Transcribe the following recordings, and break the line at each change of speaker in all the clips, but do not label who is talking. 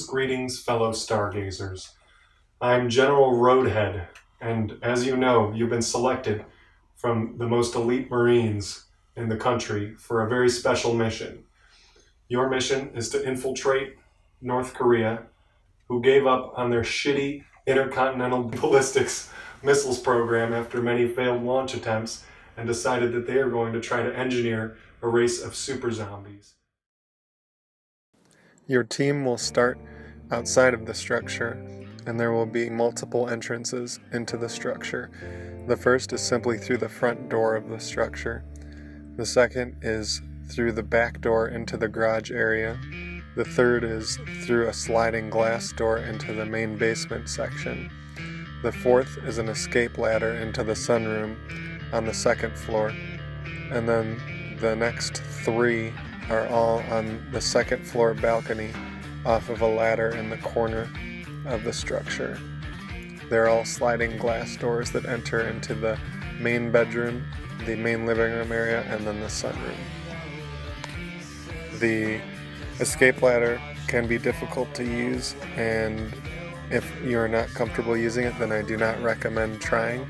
Greetings, fellow stargazers. I'm General Roadhead, and as you know, you've been selected from the most elite Marines in the country for a very special mission. Your mission is to infiltrate North Korea, who gave up on their shitty intercontinental ballistics missiles program after many failed launch attempts and decided that they are going to try to engineer a race of super zombies.
Your team will start outside of the structure, and there will be multiple entrances into the structure. The first is simply through the front door of the structure. The second is through the back door into the garage area. The third is through a sliding glass door into the main basement section. The fourth is an escape ladder into the sunroom on the second floor. And then the next three are all on the second floor balcony off of a ladder in the corner of the structure. They're all sliding glass doors that enter into the main bedroom, the main living room area, and then the sunroom. The escape ladder can be difficult to use, and if you're not comfortable using it, then I do not recommend trying.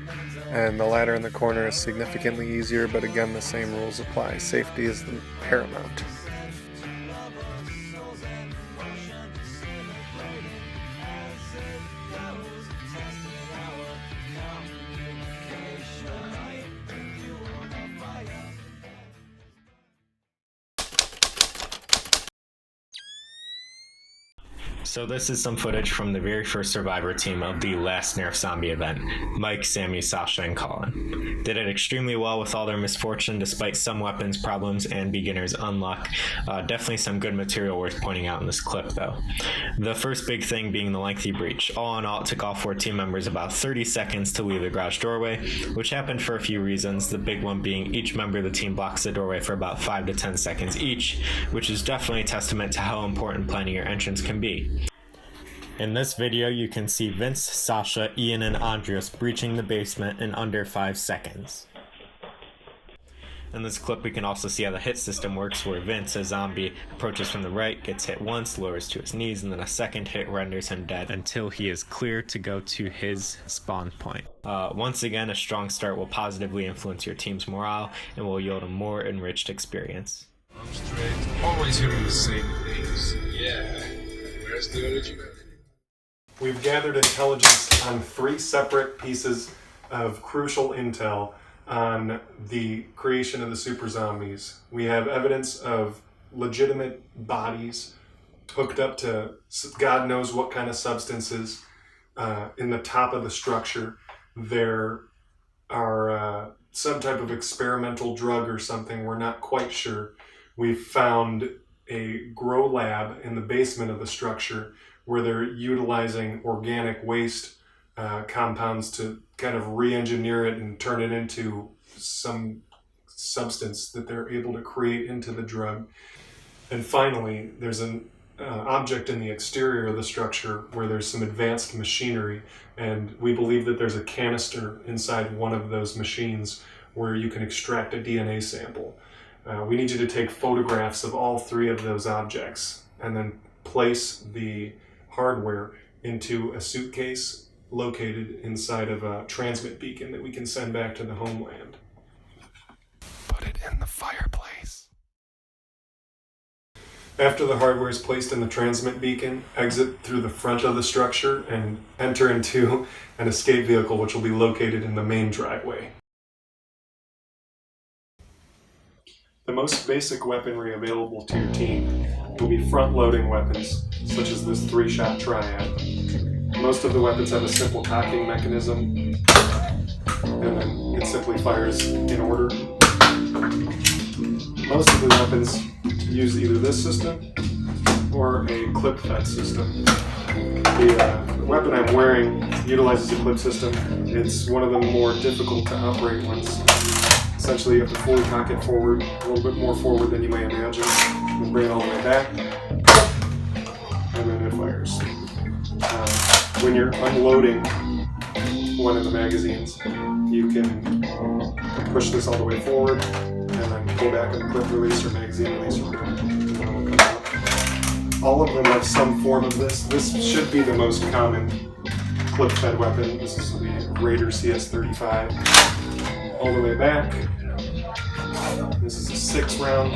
And the ladder in the corner is significantly easier, but again, the same rules apply. Safety is the paramount.
So this is some footage from the very first survivor team of the last Nerf zombie event. Mike, Sammy, Sasha, and Colin did it extremely well with all their misfortune despite some weapons problems and beginner's unluck. Definitely some good material worth pointing out in this clip though. The first big thing being the lengthy breach. All in all, it took all 4 team members about 30 seconds to leave the garage doorway, which happened for a few reasons, the big one being each member of the team blocks the doorway for about 5 to 10 seconds each, which is definitely a testament to how important planning your entrance can be. In this video, you can see Vince, Sasha, Ian, and Andreas breaching the basement in under 5 seconds. In this clip, we can also see how the hit system works, where Vince, a zombie, approaches from the right, gets hit once, lowers to his knees, and then a second hit renders him dead until he is clear to go to his spawn point. Once again, a strong start will positively influence your team's morale and will yield a more enriched experience.
I'm straight, always hearing the same things. Yeah, where's the original?
We've gathered intelligence on 3 separate pieces of crucial intel on the creation of the super zombies. We have evidence of legitimate bodies hooked up to God knows what kind of substances in the top of the structure. There are some type of experimental drug or something, we're not quite sure. We've found a grow lab in the basement of the structure where they're utilizing organic waste compounds to kind of re-engineer it and turn it into some substance that they're able to create into the drug. And finally, there's an object in the exterior of the structure where there's some advanced machinery, and we believe that there's a canister inside one of those machines where you can extract a DNA sample. We need you to take photographs of all 3 of those objects and then place the hardware into a suitcase located inside of a transmit beacon that we can send back to the homeland.
Put it in the fireplace.
After the hardware is placed in the transmit beacon, exit through the front of the structure and enter into an escape vehicle which will be located in the main driveway. The most basic weaponry available to your team will be front-loading weapons, such as this 3-shot triad. Most of the weapons have a simple cocking mechanism, and then it simply fires in order. Most of the weapons use either this system or a clip-fed system. The weapon I'm wearing utilizes a clip system. It's one of the more difficult to operate ones. Essentially, you have to fully cock it forward, a little bit more forward than you may imagine, and bring it all the way back, and then it fires. When you're unloading one of the magazines, you can push this all the way forward, and then pull back on the clip release or magazine release, and then it'll come out. All of them have some form of this. This should be the most common clip-fed weapon. This is the Raider CS-35. All the way back. This is a 6-round.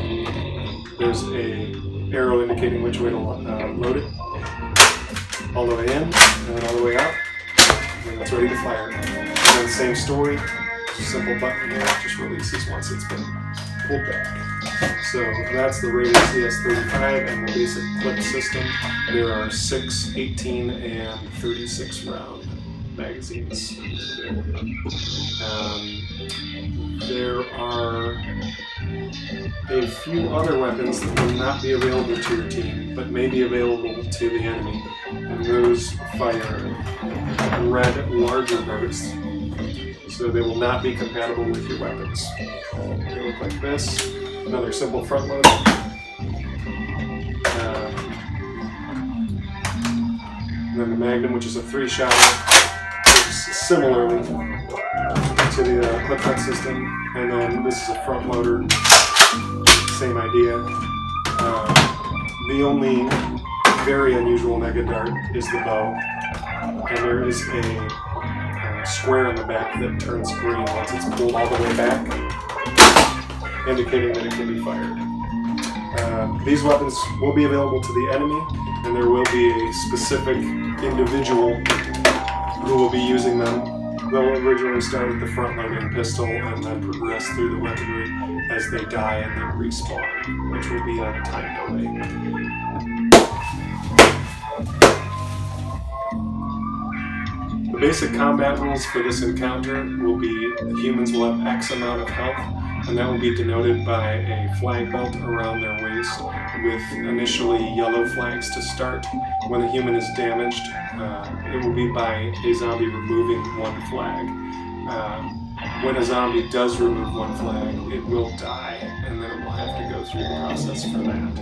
There's a arrow indicating which way to load it. All the way in, and then all the way out. And it's ready to fire. And then same story. Just a simple button here. Just releases once it's been pulled back. So that's the Raider CS-35 and the basic clip system. There are 6, 18, and 36 round magazines. There are a few other weapons that will not be available to your team, but may be available to the enemy, and those fire red larger bursts, so they will not be compatible with your weapons. They look like this. Another simple front load. And then the Magnum, which is a 3-shot, works similarly to the clip-fed system. And then this is a front loader, same idea. The only very unusual Mega Dart is the bow, and there is a square on the back that turns green once it's pulled all the way back, indicating that it can be fired. These weapons will be available to the enemy, and there will be a specific individual who will be using them. They'll originally start with the front-loading pistol and then progress through the weaponry as they die and then respawn, which will be on a time delay. The basic combat rules for this encounter will be the humans will have X amount of health, and that will be denoted by a flag belt around their waist with initially yellow flags to start. When the human is damaged, it will be by a zombie removing one flag. When a zombie does remove one flag, it will die, and then it will have to go through the process for that.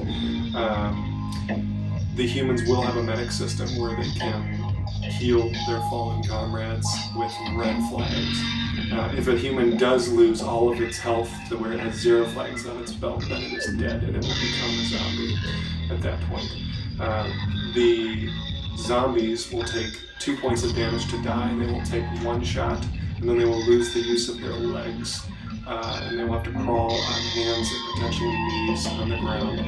The humans will have a medic system where they can heal their fallen comrades with red flags. If a human does lose all of its health to where it has 0 flags on its belt, then it is dead and it will become a zombie at that point. The zombies will take 2 points of damage to die, and they will take 1 shot, and then they will lose the use of their legs. And they will have to crawl on hands and potentially knees on the ground.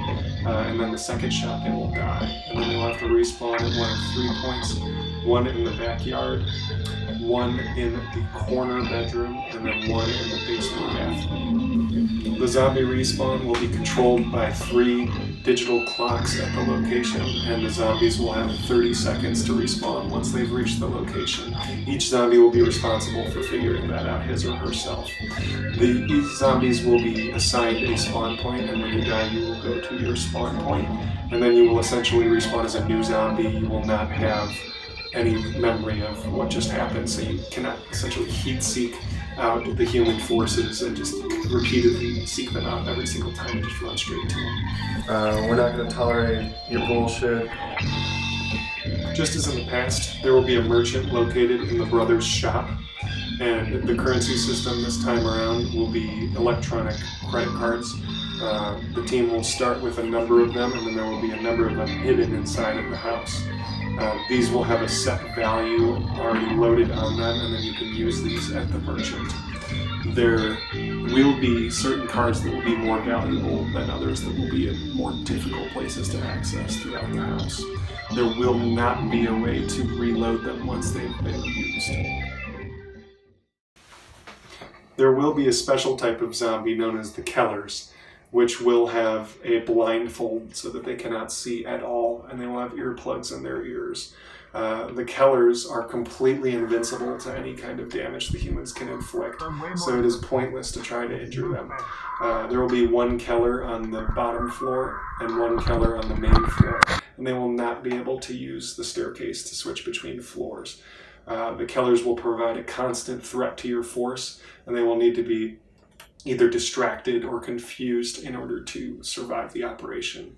And then the second shot, they will die. And then they will have to respawn at 1 of 3 points. 1 in the backyard, 1 in the corner bedroom, and then 1 in the basement bathroom. The zombie respawn will be controlled by 3 digital clocks at the location, and the zombies will have 30 seconds to respawn once they've reached the location. Each zombie will be responsible for figuring that out his or herself. These zombies will be assigned a spawn point, and when you die you will go to your spawn point, and then you will essentially respawn as a new zombie. You will not have any memory of what just happened, so you cannot essentially heat seek out the human forces and just repeatedly seek them out every single time and just run straight to them.
We're not going to tolerate your bullshit.
Just as in the past, there will be a merchant located in the brothers' shop, and the currency system this time around will be electronic credit cards. The team will start with a number of them, and then there will be a number of them hidden inside of the house. These will have a set value already loaded on them, and then you can use these at the merchant. There will be certain cards that will be more valuable than others that will be in more difficult places to access throughout the house. There will not be a way to reload them once they've been used. There will be a special type of zombie known as the Kellers, which will have a blindfold so that they cannot see at all, and they will have earplugs in their ears. The Kellers are completely invincible to any kind of damage the humans can inflict, so it is pointless to try to injure them. There will be 1 Keller on the bottom floor and 1 Keller on the main floor, and they will not be able to use the staircase to switch between floors. The Kellers will provide a constant threat to your force, and they will need to be either distracted or confused in order to survive the operation.